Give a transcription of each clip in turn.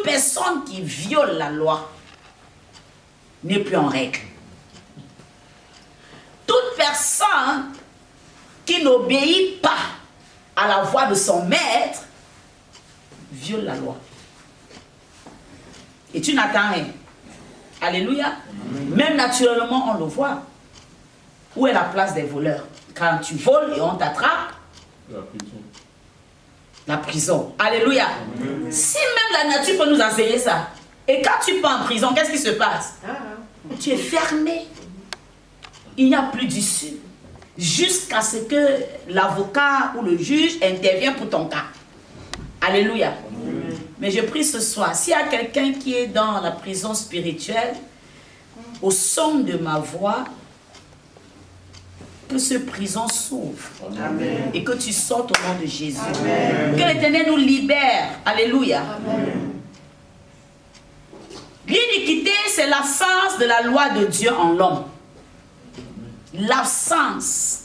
toute personne qui viole la loi n'est plus en règle. Toute personne qui n'obéit pas à la voix de son maître viole la loi. Et tu n'attends rien. Alléluia. Même naturellement, on le voit. Où est la place des voleurs? Quand tu voles et on t'attrape, la prison. Alléluia. Amen. Si même la nature peut nous enseigner ça, et quand tu pars en prison, qu'est-ce qui se passe? Tu es fermé. Il n'y a plus d'issue. Jusqu'à ce que l'avocat ou le juge intervienne pour ton cas. Alléluia. Amen. Mais je prie ce soir, s'il y a quelqu'un qui est dans la prison spirituelle, au son de ma voix, que ce prison s'ouvre. Et que tu sortes au nom de Jésus. Amen. Que l'Éternel nous libère. Alléluia. L'iniquité, c'est l'absence de la loi de Dieu en l'homme. L'absence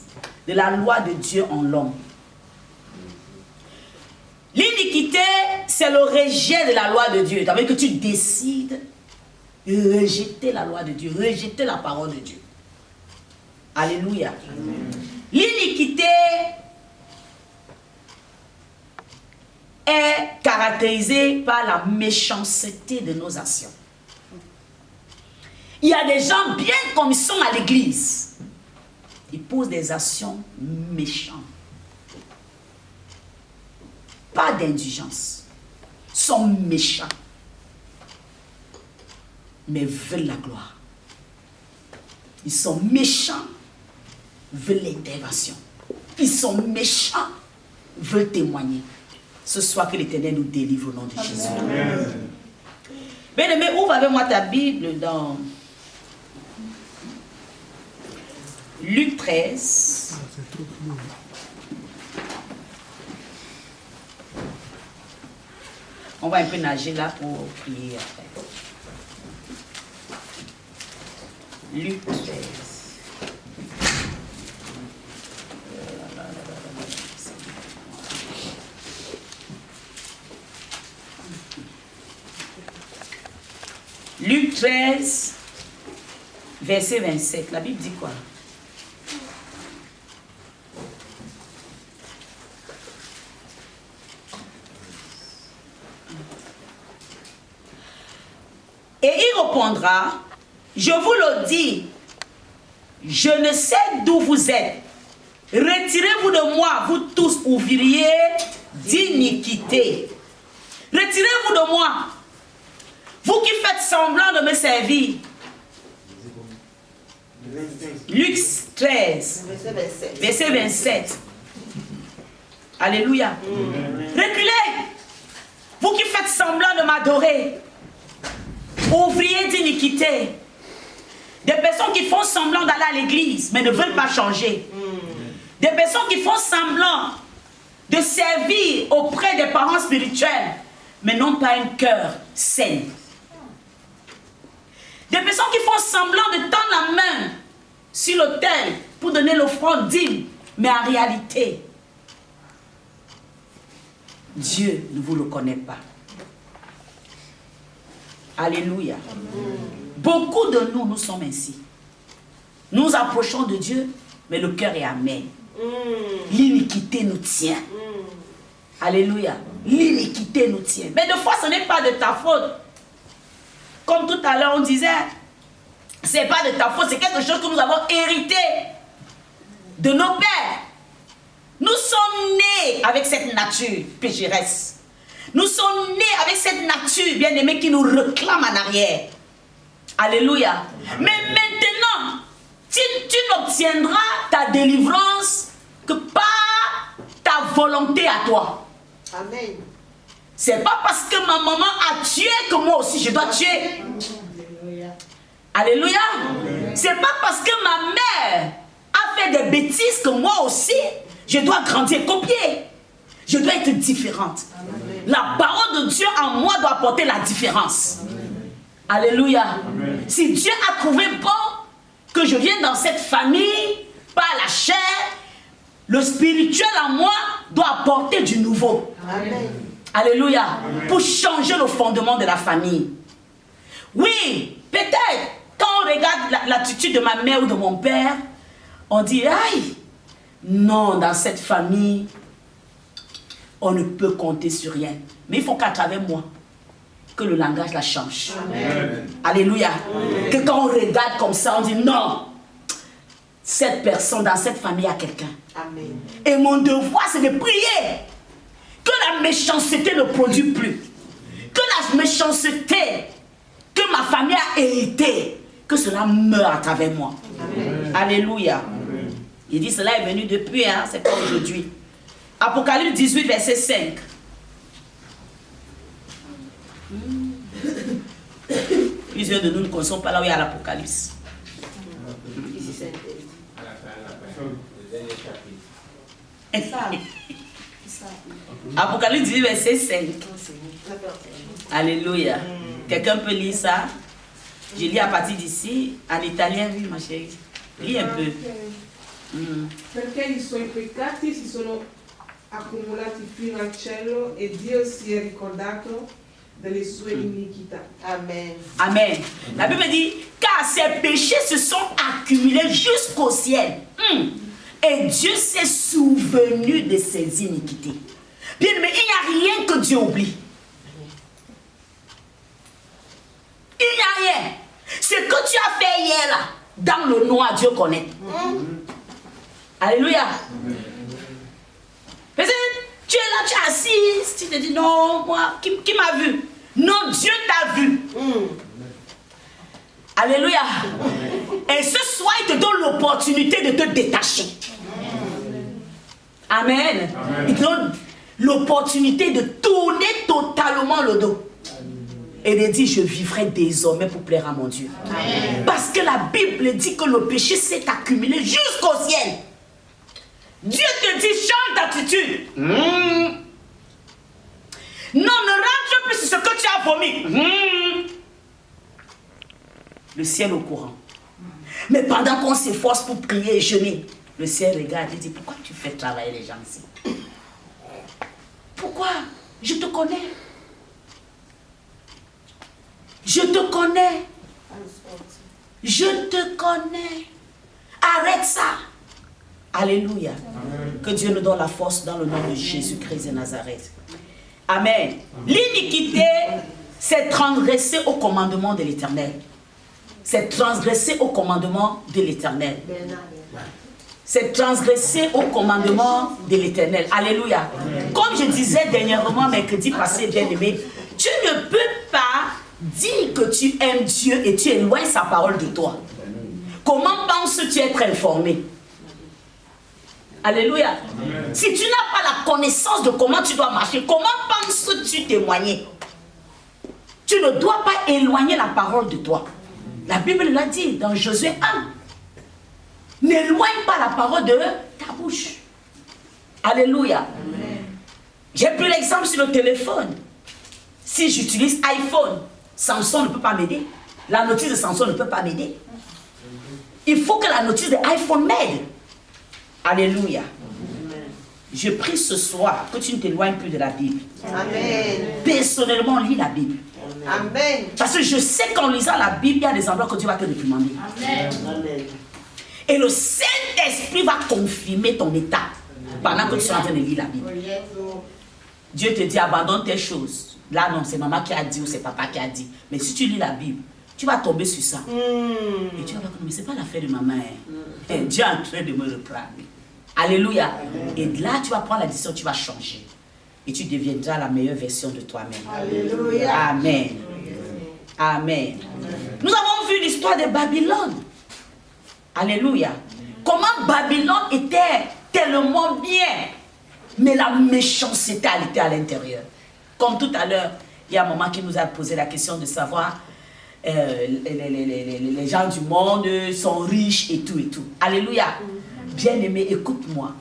de la loi de Dieu en l'homme. L'iniquité, c'est le rejet de la loi de Dieu. C'est-à-dire que tu décides de rejeter la loi de Dieu, rejeter la parole de Dieu. Alléluia. L'iniquité est caractérisée par la méchanceté de nos actions. Il y a des gens, bien comme ils sont à l'église, ils posent des actions méchantes. Pas d'indulgence. Ils sont méchants. Mais veulent la gloire. Ils sont méchants, veulent l'intervention. Ils sont méchants, veulent témoigner. Ce soir, que l'Éternel nous délivre au nom de Jésus. Bien-aimé, ouvre avec moi ta Bible dans Luc 13. On va un peu nager là pour prier après. Luc 13. Luc 13, verset 27. La Bible dit quoi? Et il répondra, je vous le dis, je ne sais d'où vous êtes. Retirez-vous de moi, vous tous ouvriers d'iniquité. Retirez-vous de moi, vous qui faites semblant de me servir. Luc 13, verset 27. Alléluia. Reculez, vous qui faites semblant de m'adorer. Ouvriers d'iniquité. Des personnes qui font semblant d'aller à l'église, mais ne veulent pas changer. Des personnes qui font semblant de servir auprès des parents spirituels, mais n'ont pas un cœur sain. Des personnes qui font semblant de tendre la main sur l'autel pour donner l'offrande dîme, mais en réalité, Dieu ne vous le connaît pas. Alléluia. Beaucoup de nous, nous sommes ainsi. Nous approchons de Dieu, mais le cœur est amer. L'iniquité nous tient. Alléluia. L'iniquité nous tient. Mais des fois, ce n'est pas de ta faute. Comme tout à l'heure, on disait, ce n'est pas de ta faute, c'est quelque chose que nous avons hérité de nos pères. Nous sommes nés avec cette nature pécheresse. Nous sommes nés avec cette nature, bien-aimée, qui nous réclame en arrière. Alléluia. Mais maintenant, tu n'obtiendras ta délivrance que par ta volonté à toi. Amen. C'est pas parce que ma maman a tué que moi aussi je dois tuer. Alléluia. C'est pas parce que ma mère a fait des bêtises que moi aussi je dois grandir, copier. Je dois être différente. Amen. La parole de Dieu en moi doit apporter la différence. Amen. Alléluia. Amen. Si Dieu a trouvé bon que je vienne dans cette famille, par la chair, le spirituel en moi doit apporter du nouveau. Amen. Alléluia. Amen. Pour changer le fondement de la famille. Oui, peut-être, quand on regarde l'attitude de ma mère ou de mon père, on dit, aïe, non, dans cette famille, on ne peut compter sur rien. Mais il faut qu'à travers moi, que le langage la change. Amen. Alléluia. Amen. Que quand on regarde comme ça, on dit, non, cette personne, dans cette famille, a quelqu'un. Amen. Et mon devoir, c'est de prier. Que la méchanceté ne produise plus. Que la méchanceté que ma famille a hérité, que cela meure à travers moi. Amen. Alléluia. Amen. Il dit, cela est venu depuis, hein, c'est pas aujourd'hui. Apocalypse 18, verset 5. Plusieurs de nous ne connaissons pas là où il y a l'Apocalypse. Apocalypse 18, verset 5. Alléluia. Quelqu'un peut lire ça? Je lis à partir d'ici, en italien, oui, ma chérie. Lis un peu. Perché i suoi peccati si sono accumulati fino al cielo e Dio si è ricordato delle sue iniquità. Amen. Amen. La Bible dit, car ses péchés se sont accumulés jusqu'au ciel. Et Dieu s'est souvenu de ses iniquités. Bien, mais il n'y a rien que Dieu oublie. Il n'y a rien. Ce que tu as fait hier là, dans le noir, Dieu connaît. Alléluia. Peut-être tu es là, tu es assise, tu te dis non, moi, qui m'a vu? Non, Dieu t'a vu. Alléluia. Et ce soir, il te donne l'opportunité de te détacher. Amen. Il te donne l'opportunité de tourner totalement le dos. Et de dire, je vivrai désormais pour plaire à mon Dieu. Amen. Parce que la Bible dit que le péché s'est accumulé jusqu'au ciel. Dieu te dit, change d'attitude. Non, ne rentre plus sur ce que tu as vomi. Le ciel au courant. Mais pendant qu'on s'efforce pour prier et jeûner, le ciel regarde et dit, pourquoi tu fais travailler les gens ici? Pourquoi? Je te connais. Je te connais. Je te connais. Arrête ça. Alléluia. Amen. Que Dieu nous donne la force dans le nom de Jésus-Christ de Nazareth. Amen. L'iniquité, c'est transgresser au commandement de l'Éternel. C'est transgresser au commandement de l'Éternel. C'est transgresser au commandement de l'Éternel. Alléluia. Amen. Comme je disais dernièrement, mercredi passé, bien-aimé, tu ne peux pas dire que tu aimes Dieu et tu éloignes sa parole de toi. Comment penses-tu être informé? Alléluia. Amen. Si tu n'as pas la connaissance de comment tu dois marcher, comment penses-tu témoigner? Tu ne dois pas éloigner la parole de toi. La Bible l'a dit dans Josué 1. N'éloigne pas la parole de ta bouche. Alléluia. J'ai pris l'exemple sur le téléphone. Si j'utilise iPhone, Samsung ne peut pas m'aider. La notice de Samsung ne peut pas m'aider. Il faut que la notice de iPhone m'aide. Alléluia. Je prie ce soir que tu ne t'éloignes plus de la Bible. Amen. Personnellement, lis la Bible. Amen. Parce que je sais qu'en lisant la Bible, il y a des endroits que Dieu va te réprimander. Amen. Amen. Et le Saint-Esprit va confirmer ton état pendant que tu es en train de lire la Bible. Dieu te dit, abandonne tes choses. Là, non, c'est maman qui a dit ou c'est papa qui a dit. Mais si tu lis la Bible, tu vas tomber sur ça. Et tu vas dire, mais ce n'est pas l'affaire de maman. Hein. Dieu est en train de me reprendre. Alléluia. Amen. Et là, tu vas prendre la décision, tu vas changer. Et tu deviendras la meilleure version de toi-même. Alléluia. Amen. Amen. Nous avons vu l'histoire de Babylone. Alléluia. Comment Babylone était tellement bien, mais la méchanceté était à l'intérieur. Comme tout à l'heure, il y a un moment qui nous a posé la question de savoir les gens du monde sont riches et tout et tout. Alléluia. Bien-aimé, écoute-moi.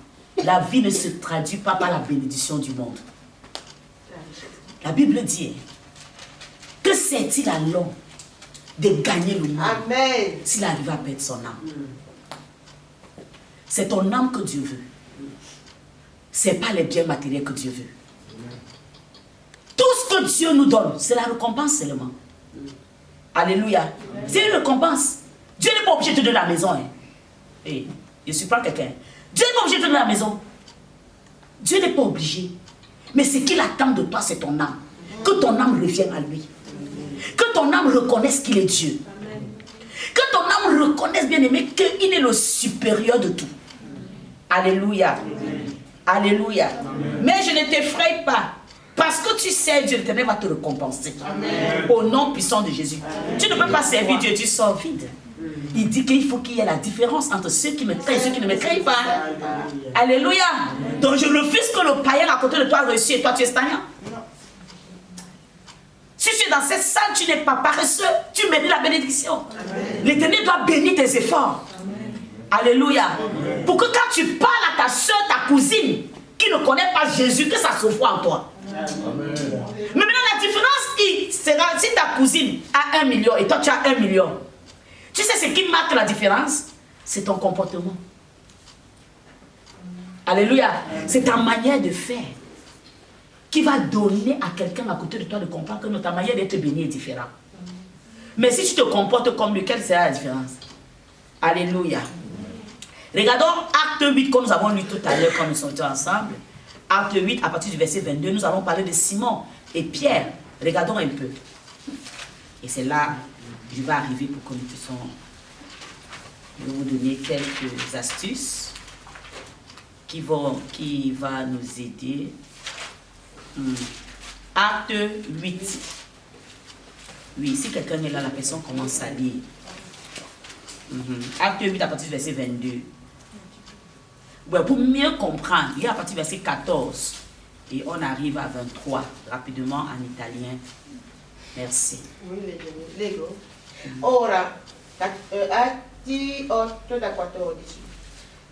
La vie ne se traduit pas par la bénédiction du monde. La Bible dit que c'est-il à l'homme de gagner le monde s'il arrive à perdre son âme. C'est ton âme que Dieu veut. Ce n'est pas les biens matériels que Dieu veut. que Dieu nous donne, c'est la récompense seulement. Alléluia. C'est une récompense. Dieu n'est pas obligé de te donner la maison. Hein. Hey, je suis pas quelqu'un. Dieu n'est pas obligé de te donner la maison. Dieu n'est pas obligé. Mais ce qu'il attend de toi, c'est ton âme. Que ton âme revienne à lui. Que ton âme reconnaisse qu'il est Dieu. Que ton âme reconnaisse, bien aimé, qu'il est le supérieur de tout. Alléluia. Alléluia. Mais je ne t'effraie pas. Parce que tu sais, Dieu l'Éternel va te récompenser. Amen. Au nom puissant de Jésus. Amen. Tu ne peux pas servir Dieu, tu sors vide. Il dit qu'il faut qu'il y ait la différence entre ceux qui me craignent et ceux qui ne me craignent pas. Amen. Alléluia. Donc je refuse que le païen à côté de toi réussit et toi tu es stagnant. Si tu es dans cette salle, tu n'es pas paresseux, tu mérites la bénédiction. L'Éternel doit bénir tes efforts. Amen. Alléluia. Amen. Pour que quand tu parles à ta soeur, ta cousine, qui ne connaît pas Jésus, que ça se voit en toi. Amen. Mais maintenant la différence sera si ta cousine a 1 million et toi tu as 1 million. Tu sais ce qui marque la différence? C'est ton comportement. Alléluia. C'est ta manière de faire qui va donner à quelqu'un à côté de toi de comprendre que ta manière d'être béni est différente. Mais si tu te comportes comme lui, quelle sera la différence? Alléluia. Regardons Acte 8 que nous avons lu tout à l'heure quand nous sommes ensemble. Acte 8, à partir du verset 22, nous allons parler de Simon et Pierre. Regardons un peu. Et c'est là que je vais arriver pour que nous puissions vous donner quelques astuces qui vont nous aider. Acte 8. Oui, si quelqu'un est là, la personne commence à lire. Acte 8 à partir du verset 22. Ouais, pour mieux comprendre, il y a à partir du verset 14 et on arrive à 23 rapidement en italien. Merci. Oui, leggo. Ora, Atti 8 da 14.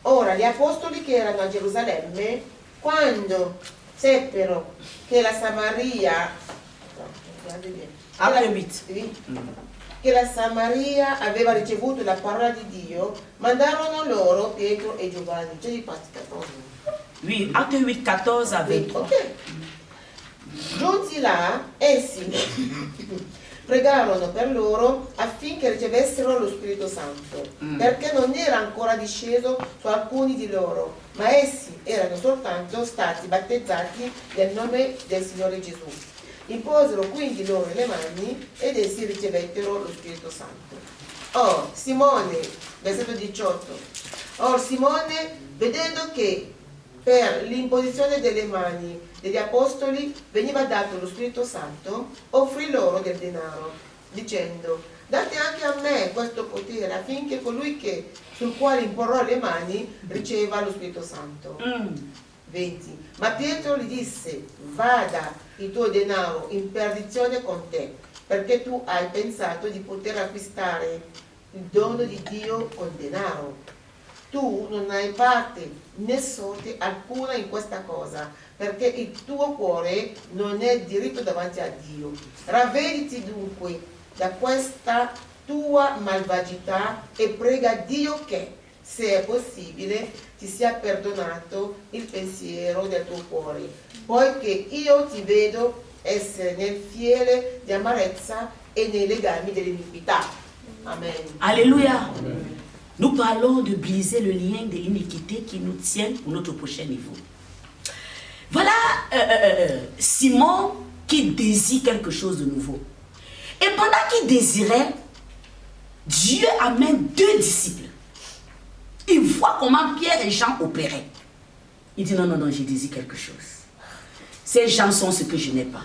Ora, gli apostoli che erano a Gerusalemme, quando seppero che la Samaria... Acte 8. Che la Samaria aveva ricevuto la parola di Dio, mandarono loro Pietro e Giovanni. Oui, Acte 8, 14 à 23. Okay. Giunti là, essi pregarono per loro affinché ricevessero lo Spirito Santo, perché non era ancora disceso su alcuni di loro, ma essi erano soltanto stati battezzati nel nome del Signore Gesù. Imposero quindi loro le mani ed essi ricevettero lo Spirito Santo. Or Simone, versetto 18, or Simone, vedendo che per l'imposizione delle mani degli apostoli veniva dato lo Spirito Santo, offrì loro del denaro, dicendo: date anche a me questo potere affinché colui sul quale imporrò le mani riceva lo Spirito Santo. 20. Ma Pietro gli disse: vada il tuo denaro in perdizione con te, perché tu hai pensato di poter acquistare il dono di Dio con denaro. Tu non hai parte né sorte alcuna in questa cosa, perché il tuo cuore non è diritto davanti a Dio. Ravvediti dunque da questa tua malvagità e prega Dio che, se è possibile, ti sia perdonato il pensiero del tuo cuore, poiché io ti vedo essere nel fiele di amarezza e nei legami dell'iniquità. Amen. Alléluia. Amen. Nous parlons de briser le lien de l'iniquité qui nous tient pour notre prochain niveau. Voilà Simon qui désire quelque chose de nouveau. Et pendant qu'il désirait, Dieu amène 2 disciples. Il voit comment Pierre et Jean opéraient. Il dit non, je désire quelque chose. Ces gens sont ce que je n'ai pas.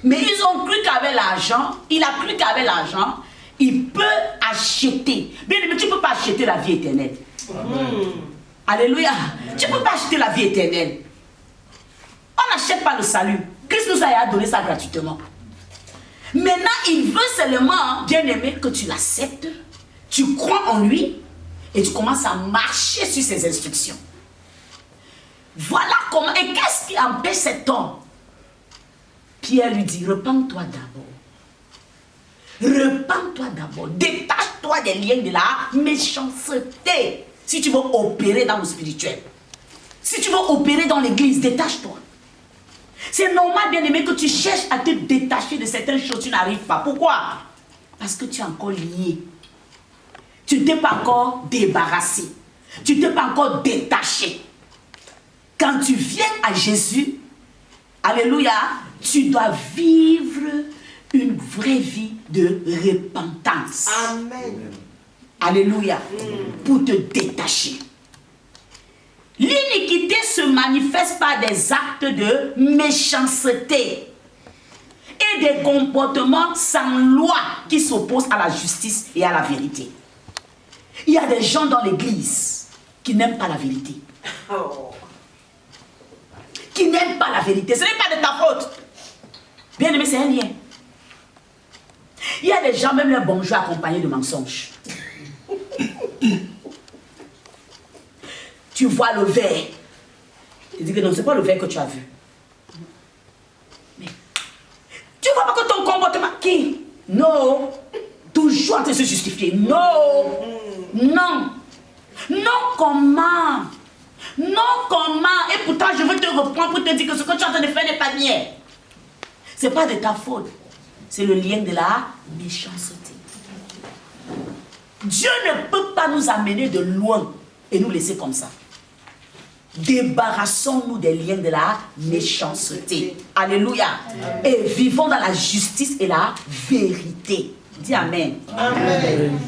Mais ils ont cru qu'avec l'argent, il a cru qu'avec l'argent, il peut acheter. Bien, mais tu ne peux pas acheter la vie éternelle. Alléluia. Tu ne peux pas acheter la vie éternelle. On n'achète pas le salut. Christ nous a donné ça gratuitement. Maintenant, il veut seulement, bien aimé, que tu l'acceptes, tu crois en lui et tu commences à marcher sur ses instructions. Voilà comment. Et qu'est-ce qui empêche cet homme? Pierre lui dit: repens-toi d'abord. Repens-toi d'abord. Détache-toi des liens de la méchanceté. Si tu veux opérer dans le spirituel, si tu veux opérer dans l'église, détache-toi. C'est normal, bien aimé, que tu cherches à te détacher de certaines choses, tu n'arrives pas. Pourquoi? Parce que tu es encore lié. Tu ne t'es pas encore débarrassé. Tu ne t'es pas encore détaché. Quand tu viens à Jésus, alléluia, tu dois vivre une vraie vie de repentance. Amen. Alléluia. Pour te détacher. L'iniquité se manifeste par des actes de méchanceté et des comportements sans loi qui s'opposent à la justice et à la vérité. Il y a des gens dans l'église qui n'aiment pas la vérité. Oh. Qui n'aiment pas la vérité. Ce n'est pas de ta faute. Bien aimé, c'est un lien. Il y a des gens, même leur bonjour accompagné de mensonges. Tu vois le verre. Tu dis que non, ce n'est pas le verre que tu as vu. Mais tu vois pas que ton comportement... Qui? Non. Toujours en train de se justifier. Non. Non. Non, comment? Non, comment? Et pourtant, je veux te reprendre pour te dire que ce que tu es en train de faire n'est pas bien. Ce n'est pas de ta faute. C'est le lien de la méchanceté. Dieu ne peut pas nous amener de loin et nous laisser comme ça. Débarrassons-nous des liens de la méchanceté. Alléluia. Et vivons dans la justice et la vérité. Dis Amen. Amen.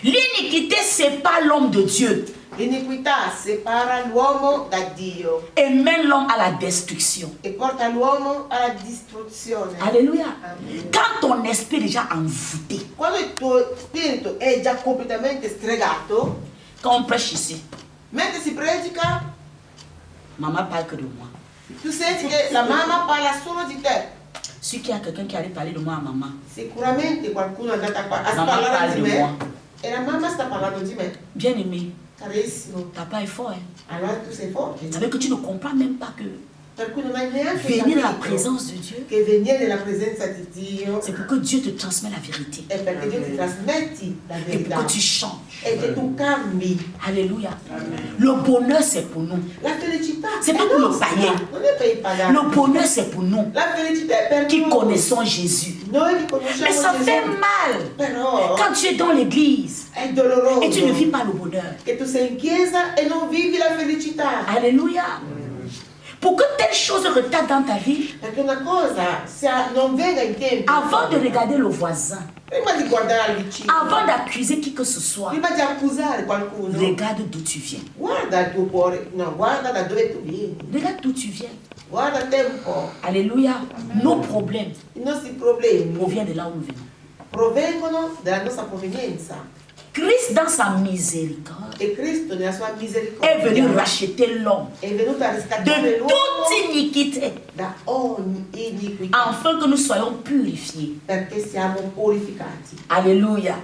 L'iniquité sépare l'homme de Dieu L'iniquità separa l'uomo da Dio et mène l'homme à la destruction. e porta l'uomo alla distruzione. Alléluia. Amen. Quand ton esprit est déjà envoûté, Quando il tuo spirito è già completamente stregato, quand on prêche ici, mentre si predica, maman parle que de moi. tu senti che la mamma parla solo di te. Si qu'il y a quelqu'un qui allait parler de moi à maman, Sicuramente qualcuno è andato a maman parlare parle di de me moi. e la mamma sta parlando di me. Bien aimé, Carissimo, papa est fort. Hein? allora tu sei forte. Vous savez que tu ne comprends même pas que Per cui non hai neanche venir dans la capito présence de Dieu, che venire nella presenza di Dio c'est pour que Dieu te transmette la vérité. è perché Dio ti trasmetti la Et pour verità que tu changes. e che tu cambi. Alléluia. Le bonheur, c'est pour nous. La felicità C'est è pas pour le nostra, païen. non è per i pagani. Le bonheur, c'est pour nous La felicità è per qui noi. connaissons Jésus. Noi che conosciamo Mais ça Gesù. fait mal Però quand tu es dans l'église è doloroso et tu ne vis pas le bonheur. che tu sei in chiesa e non vivi la felicità. Alléluia. Pour que telle chose retarde dans ta vie, Perché una cosa non venga in tempo, avant de regarder le voisin, prima di guardare al vicino, avant d'accuser qui que ce soit, prima di accusare qualcuno, regarde d'où tu viens. guarda il tuo cuore, no, guarda da dove tu vieni, Regarde d'où tu viens. guarda te un po'. Alléluia. Nos problèmes I nostri problemi proviennent de là où nous venons. provengono dalla nostra provenienza Christ, dans sa miséricorde, e Cristo nella sua est misericordia venu racheter l'homme è venuto a riscattare de l'uomo toute iniquité, da ogni iniquità afin que nous soyons purifiés. perché siamo purificati. Alléluia.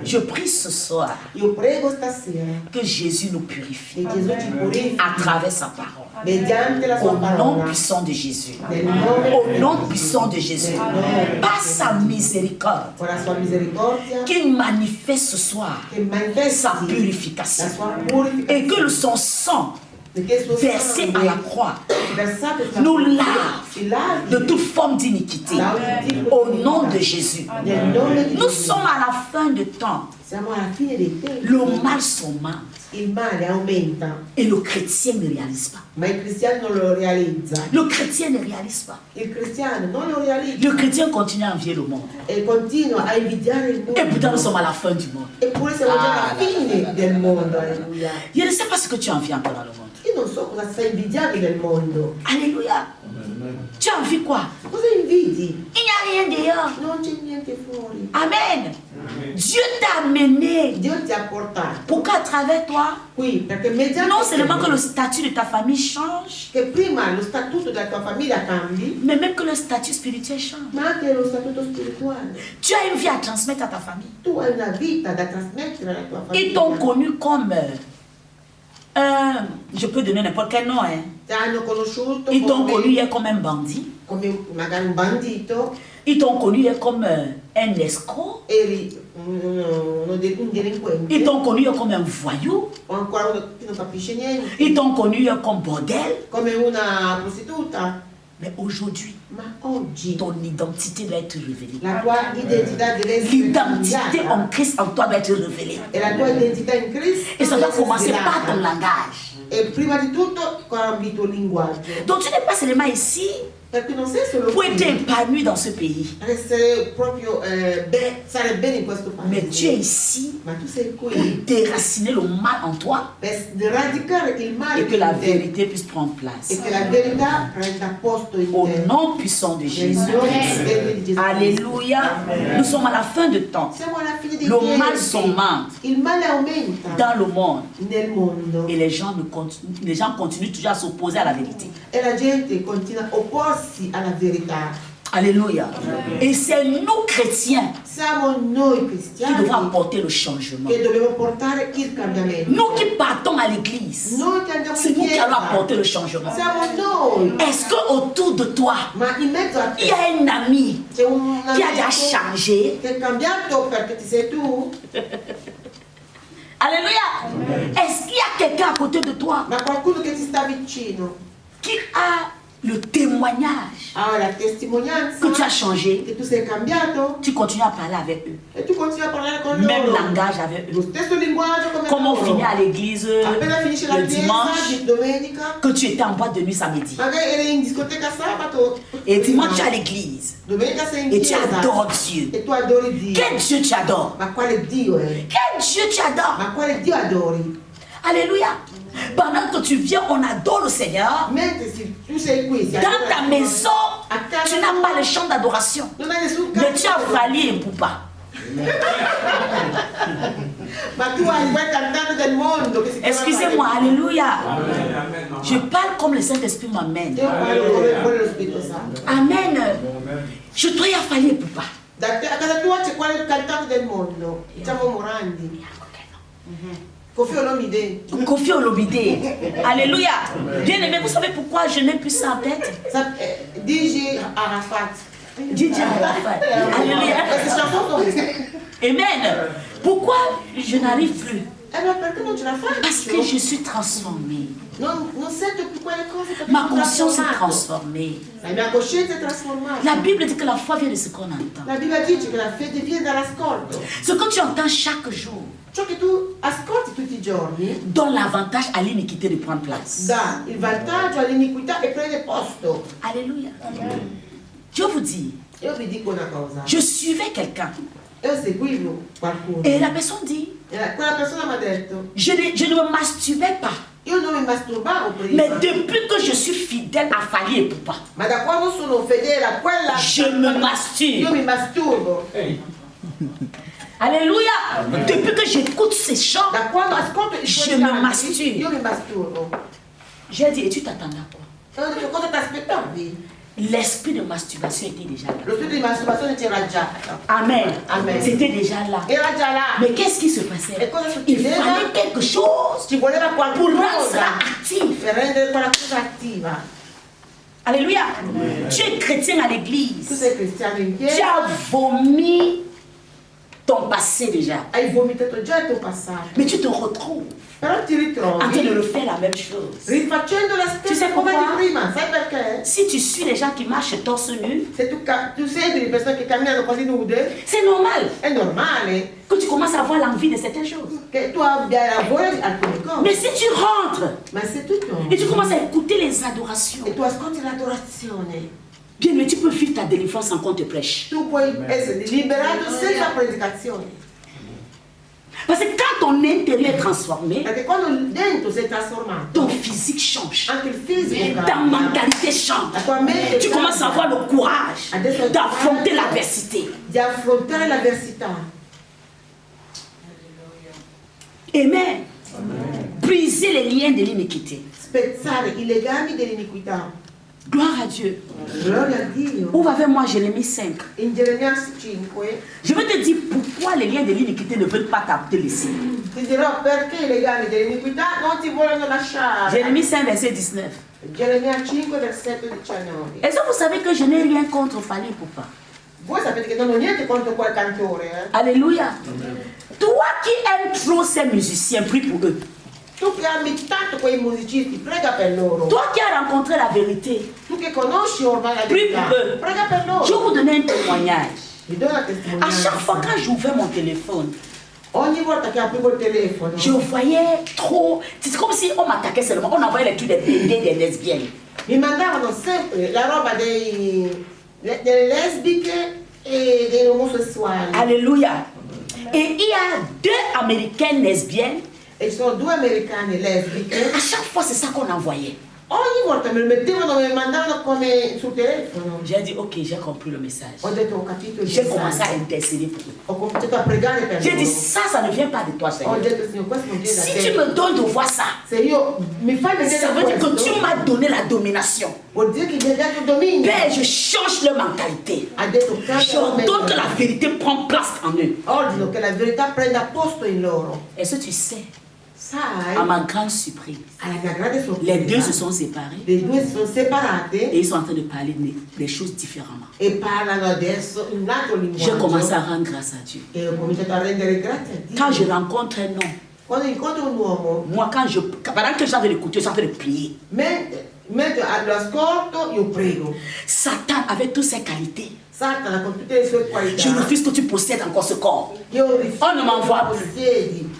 Je prie ce soir Io prego stasera que Jésus nous purifie che Gesù ci purifichi à travers sa parole. mediante la Au sua nom parola, puissant de Jésus. nel nome Au nom puissant de Jésus. Par sa miséricorde, con la sua misericordia qu'il manifeste ce soir che manifesti sa la purification. sua Et purificazione, que son sang perché il suo versé à la sangue croix versato sulla nous croce lave ci lavi de toute forme d'iniquité. da ogni tipo Au di nom iniquità. de Jésus. Nel nome di Nous Gesù. sommes à la fin de temps. Siamo alla fine dei tempi. Le mal s'augmente Il male aumenta, et le chrétien ne réalise pas. ma il cristiano non lo realizza. Le chrétien ne réalise pas. Il cristiano non lo realizza Le chrétien continue à envier le monde. e continua a invidiare il Et pourtant, nous mondo. sommes à la fin du monde. Eppure siamo già alla fine del mondo, alleluia. Je ne sais pas ce que tu envies encore dans le monde. Io non so cosa stai invidiando del mondo. Alléluia. Tu envies quoi? Cosa invidi? Il n'y a rien dehors. Non c'è niente fuori. Amen. Dieu t'a amené. Dio ti ha portato Pour qu'à travers toi, qui perché mediante non seulement que te, le statut de ta famille change, che prima lo statuto della tua famiglia cambi, mais même que le statut spirituel change. ma anche lo statuto spirituale. Tu as une vie à transmettre à ta famille. Tu hai una vita da trasmettere alla tua Ils t'ont famiglia. connu comme... je peux donner n'importe quel nom. Hein. Ti hanno conosciuto Ils t'ont connu come, hier comme un bandit. come magari un bandito, Ils t'ont connu hier comme un escroc. eri un delinquente, Ils t'ont connu hier comme un voyou. o ancora uno che non capisce niente, Ils t'ont connu hier comme bordel. come una prostituta. Mais aujourd'hui, Ma oggi ton identité doit être révélée. la tua identità deve essere L'identité cambiata. en Christ en toi doit être révélée. E la tua identità in Cristo Et ça deve doit essere commencer par ton svelata. langage. E prima di tutto cambi il tuo linguaggio. Donc tu n'es pas seulement ici Perché non sei solo pour être qui épanoui dans ce pays. per essere proprio stare bene in questo paese. Mais tu es ici Ma tu sei pour qui déraciner le mal en toi per radicare il male et que la in te vérité puisse prendre place. e che la verità prenda posto in Au te. nom puissant de Nel Jésus. nome di Gesù. Alléluia. Nous sommes à la fin de temps. Siamo alla fine dei Le mal tempi. s'augmente Il male aumenta dans le monde nel mondo et les gens continuent toujours à s'opposer à la vérité. e la gente continua a opporsi alla verità. Alléluia. Et c'est nous chrétiens Siamo noi qui cristiani devons apporter le changement. che dobbiamo portare il cambiamento. Nous qui partons à l'église, Noi che andiamo c'est in nous qui allons chiesa apporter le changement. siamo noi. Est-ce qu'autour de toi, Ma in mezzo a il y te a un ami c'è un qui a déjà amico changé? che è cambiato perché ti sei tu? Alléluia. Est-ce qu'il y a quelqu'un à côté de toi Ma qualcuno che ti sta vicino qui a le témoignage ha la testimonianza que tu as changé? che tu sei cambiato Tu continues à parler avec eux. e tu continui a parlare con Même loro. langage avec Lo eux. stesso linguaggio come Comme on loro. finit à l'église Appena finisce la le chiesa dimanche, di domenica, que tu étais en boîte de nuit samedi. magari eri in discoteca sabato, Et dimanche, tu es à l'église. domenica sei in Et tu chiesa adores Dieu. e tu adori Dio. Quel Dieu tu adores? Ma quale Dio è? Quel Dieu tu adores? Ma quale Dio adori? Alléluia. Pendant que tu viens, on adore le Seigneur. Mentre tu sei qui, si Dans adora ta Dio, maison, a casa tu n'as tua, pas le chant d'adoration. non hai nessun Mais tu as cantante. fallu un poupa. Ma tu hai quel cantante del mondo che si chiama Excusez-moi, Padre. alléluia. Je parle comme le Saint-Esprit m'amène. Io parlo come vuole lo Spirito Santo. Amen. Je dois y fallu un poupa. Da te, a casa tua c'è quale cantante del mondo? Diciamo Morandi. Kofi Olomide. Kofi Olomide. Alléluia. Bien-aimé, vous savez pourquoi je n'ai plus ça en tête? DJ Arafat. DJ Arafat. Alléluia. Queste chansons sono... Amen. Pourquoi je n'arrive plus? ma perché non ce la fai? Parce que je suis transformée. Non sento più quelle cose perché Ma sono conscience est trasformato. transformée. La mia coscienza è trasformata. La Bible dit que la foi vient de ce qu'on entend. La Bibbia dice che la fede viene dall'ascolto. Ce que tu entends chaque jour Ciò che tu ascolti tutti i giorni donne l'avantage à l'iniquité de prendre place. dà il vantaggio all'iniquità e prende posto. Alléluia. Je vous dis, Io vi dico una cosa. je suivais quelqu'un Io seguivo qualcuno. et la personne dit, Quella persona mi ha detto, je ne me masturbais pas. io non mi masturbavo prima. Mais depuis que je suis fidèle à Fali et Poupa, Ma da quando sono fedele a quella je me io masturbe. mi masturbo. Alléluia. Depuis que j'écoute ces chants, Da quando ascolto i Je suoi me canti, masturbe. io mi masturbo. j'ai dit, et tu t'attendais à quoi? E ho detto, cosa ti aspettavi? L'esprit de masturbation était déjà là. Lo studio di masturbazione c'era già. Amen. Amen. C'était déjà là. Era già là. Mais qu'est-ce qui se passait? E cosa Il succedeva? fallait quelque chose Ci voleva pour rendre qualcosa cela actif. per rendere quella cosa attiva. Alléluia. Tu es chrétien à Tu l'église. sei cristiano in Tu chiesa, as vomi ton passé déjà. hai vomitato già il tuo passato, Mais tu te retrouves però ti en train de ritrovi refaire la même chose. rifacendo la Tu stessa sais cosa pourquoi? di prima. Sai perché? Si tu suis les gens qui marchent torse nu, Se tu segui le persone che camminano quasi nude, c'est normal è normale que tu commences à avoir l'envie de certaines choses. che tu abbia la voglia di alcune Mais cose. si tu rentres Ma se tu et tu torni commences à écouter les adorations, e tu ascolti l'adorazione, bien, mais tu peux vivre ta délivrance sans qu'on te prêche. tu puoi essere liberato senza predicazione. Parce que quand ton intérieur est transformé, Perché quando dentro sei trasformato, ton physique change. anche il fisico Ta cambia. mentalité change. La tua mente Tu commences à avoir le courage d'affronter l'adversité. di affrontare l'avversità. Amen. Briser les liens de l'iniquité. Spezzare i legami dell'iniquità. Gloire à Dieu. Gloria a Dio. Ouvre avec moi Jérémie 5. In Geremia 5 Je vais te dire pourquoi les liens de l'iniquité ne veulent pas te laisser. ti dirò perché i legami dell'iniquità non ti vogliono lasciare. Jérémie 5, verset 19. Geremia 5, versetto 19. Est-ce que vous savez que je n'ai rien contre Fali Poupa? Voi sapete che non ho niente contro quel cantore, Alléluia. Toi qui aimes trop ces musiciens, prie pour eux. Tu che ami tanto quei musicisti, prega per loro. Toi qui as rencontré la vérité, Tu che conosci ormai la prie verità, pour eux. prega per loro. Je vais vous donner un témoignage. Mi do una À testimonianza. chaque fois quand j'ouvrais mon téléphone, Ogni volta che aprivo il telefono, je voyais trop. C'est comme si on m'attaquait seulement. On envoyait les trucs des PD, des lesbiennes. mi mandavano sempre la roba delle lesbiche e dei omosessuali. Alléluia. Et il y a 2 américaines lesbiennes. E ci sono 2 americane lesbiche. À chaque fois, c'est ça qu'on envoyait. Ogni volta me lo mettevano, me lo mandavano come sul telefono. J'ai dit, ok, j'ai compris le message. Ho detto, ho capito il J'ai commencé à messaggio. intercéder pour eux. Ho cominciato a pregare per J'ai dit, loro. ça ne vient pas de toi, Ho Seigneur. detto, Signore, questo non viene da Si tu te. me donnes de voir ça, Se io mi fai vedere ça veut dire que questo, tu m'as donné la domination. vuol dire che mi hai dato dominio. Père, je change leur mentalité. Ha detto, J'ordonne que la vérité prend place en eux. ordino che la verità prenda posto in loro. Est-ce que tu sais, Sai, à ma grande surprise, alla mia grande les 2 se sorpresa, sont séparés le 2 si sono separate et ils sont en train de parler des choses différemment. e parlano adesso in un altro J'ai commencé linguaggio. à rendre grâce à Dieu. E ho cominciato a rendere grazie a Dio. Quand je rencontre un homme, Quando incontro un uomo, moi, pendant que j'avais l'écouter, j'avais de prier. mentre lo ascolto, io prego. Satan, avec toutes ses qualités, Satana con tutte le sue je qualità, refuse que tu possèdes encore ce corps. io rifiuto Oh, non m'envoie che possiedi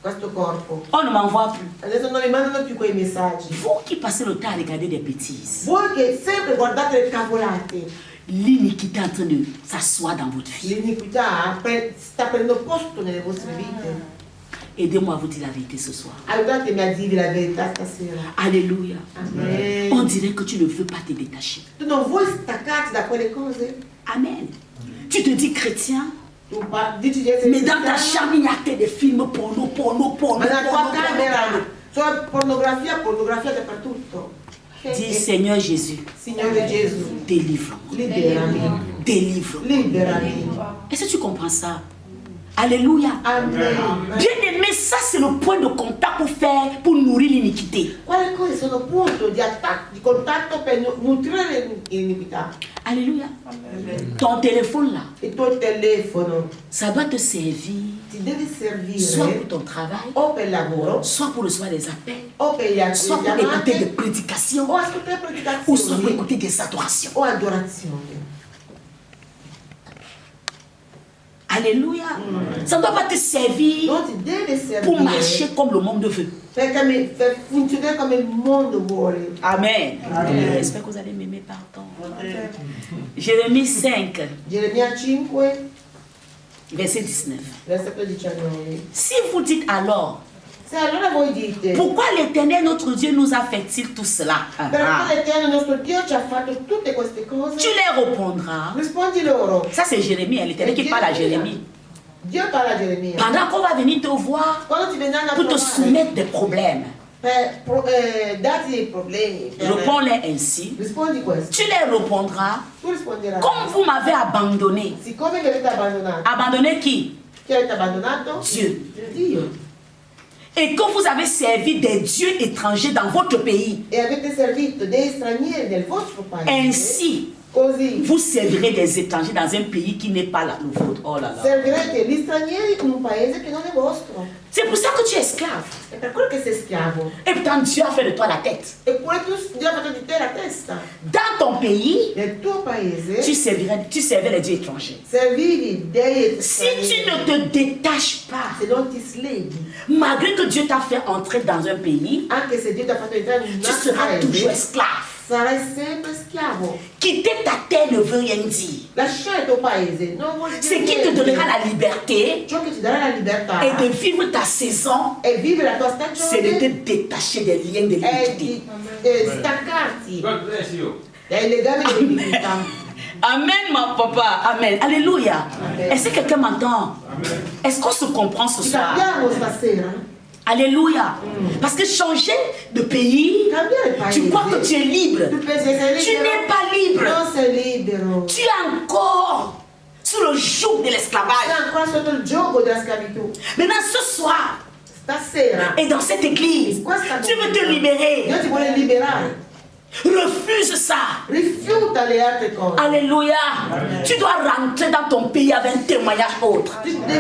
questo corpo. On ne m'envoie plus. Adesso non mi mandano più quei messaggi. Vous qui passez le temps à regarder des bêtises, Voi che sempre guardate le cavolate, l'iniquité est en train de s'asseoir dans votre vie. l'iniquità sta prendendo posto nelle vostre vite. Aidez-moi à vous dire la vérité ce soir. Aiutatemi a dirvi la verità stasera. Alléluia. Amen. On dirait que tu ne veux pas te détacher. Tu non vuoi staccarti da quelle cose? Amen. Tu te dis chrétien, Tu dici di essere mais dans ta cristiano, chambre, il n'y a que des films porno. ma nella tua camera solo pornografia dappertutto. Dis Seigneur Jésus, Signore Gesù, délivre-moi. liberami, Délivre-moi. liberami. Est-ce que tu comprends ça? Alléluia. Amen. Bien aimé, ça c'est le point de contact pour nourrir l'iniquité. Quali cose sono punto di attacco, di contatto per nutrire l'iniquità? Alléluia. Ton téléphone là, Il tuo telefono ça doit te servir ti deve soit servire pour ton travail, o per il lavoro, soit pour recevoir des appels, o per gli soit pour écouter des chiamate, prédications, o ascoltare ou soit pour predicazioni, écouter des adorations. o adorazioni. Alléluia. Ça ne doit pas te servir Non ti deve pour marcher servire comme le monde veut. per funzionare come il mondo vuole. Amen. J'espère que vous allez m'aimer pardon. Jérémie 5, Geremia 5, verset 19. versetto 19. Si vous dites alors, Se allora voi dite, pourquoi l'Éternel notre Dieu nous a fait-il tout cela? perché l'Eterno nostro Dio ci ha fatto tutte queste cose? Tu leur répondras. Rispondi loro. Ça c'est Jérémie, hein, l'Éternel qui parle à Jérémie. Dio parla a Geremia. Pendant qu'on va venir te voir Quando ti verranno a pour te trovare soumettre des problèmes, per darti dei problemi, réponds-leur ainsi. rispondi questo. Tu leur répondras, Tu risponderai. comme vous m'avez abandonné. Siccome mi avete abbandonato, Abandonné qui? chi avete abbandonato? Dieu. Dio. Et que vous avez servi des dieux étrangers dans votre pays. E avete servito dei stranieri nel vostro paese. Ainsi, Così vous servirez des étrangers dans un pays qui n'est pas le vôtre. Oh là là. servirete gli stranieri in un paese che non è vostro. C'est pour ça que tu es esclave. È per quello che sei schiavo. Et pourtant, Dieu a fait de toi la tête. Eppure Dio ha fatto di te la testa. Dans ton pays, Nel tuo paese tu servais les dieux étrangers. servivi dei Si tu ne te détaches pas, se non ti sleghi, malgré que Dieu t'a fait entrer dans un pays, anche se Dio ti ha fatto entrare in un tu altro seras toujours paese, esclave. sarai sempre schiavo. Quitter ta terre ne veut rien dire. Lasciare il tuo paese non vuol dire Ce qui te donnera la liberté ciò che ti darà la libertà et de vivre ta saison, e vivere la tua c'est de te stagione détacher des liens de è l'iniquité. di staccarti God bless you. dai legami dell'iniquità. Amen, mon papa. Amen. Alléluia. Amen. Est-ce que quelqu'un m'entend? Est-ce qu'on se comprend ce Ci soir? capiamo stasera? Alléluia. Parce que changer de pays, Cambiare paese. tu crois que tu es libre. Tu pensi che sei Tu libero? n'es pas libre. Non sei libero. Tu es encore sous le joug de Sei l'esclavage. ancora sotto il gioco della schiavitù. Maintenant, ce soir, Stasera et dans cette église, tu veux te libérer. Dio ti vuole liberare. Refuse ça. Rifiuta le altre cose. Alléluia. Tu dois rentrer dans ton pays avec un témoignage autre. Tu devi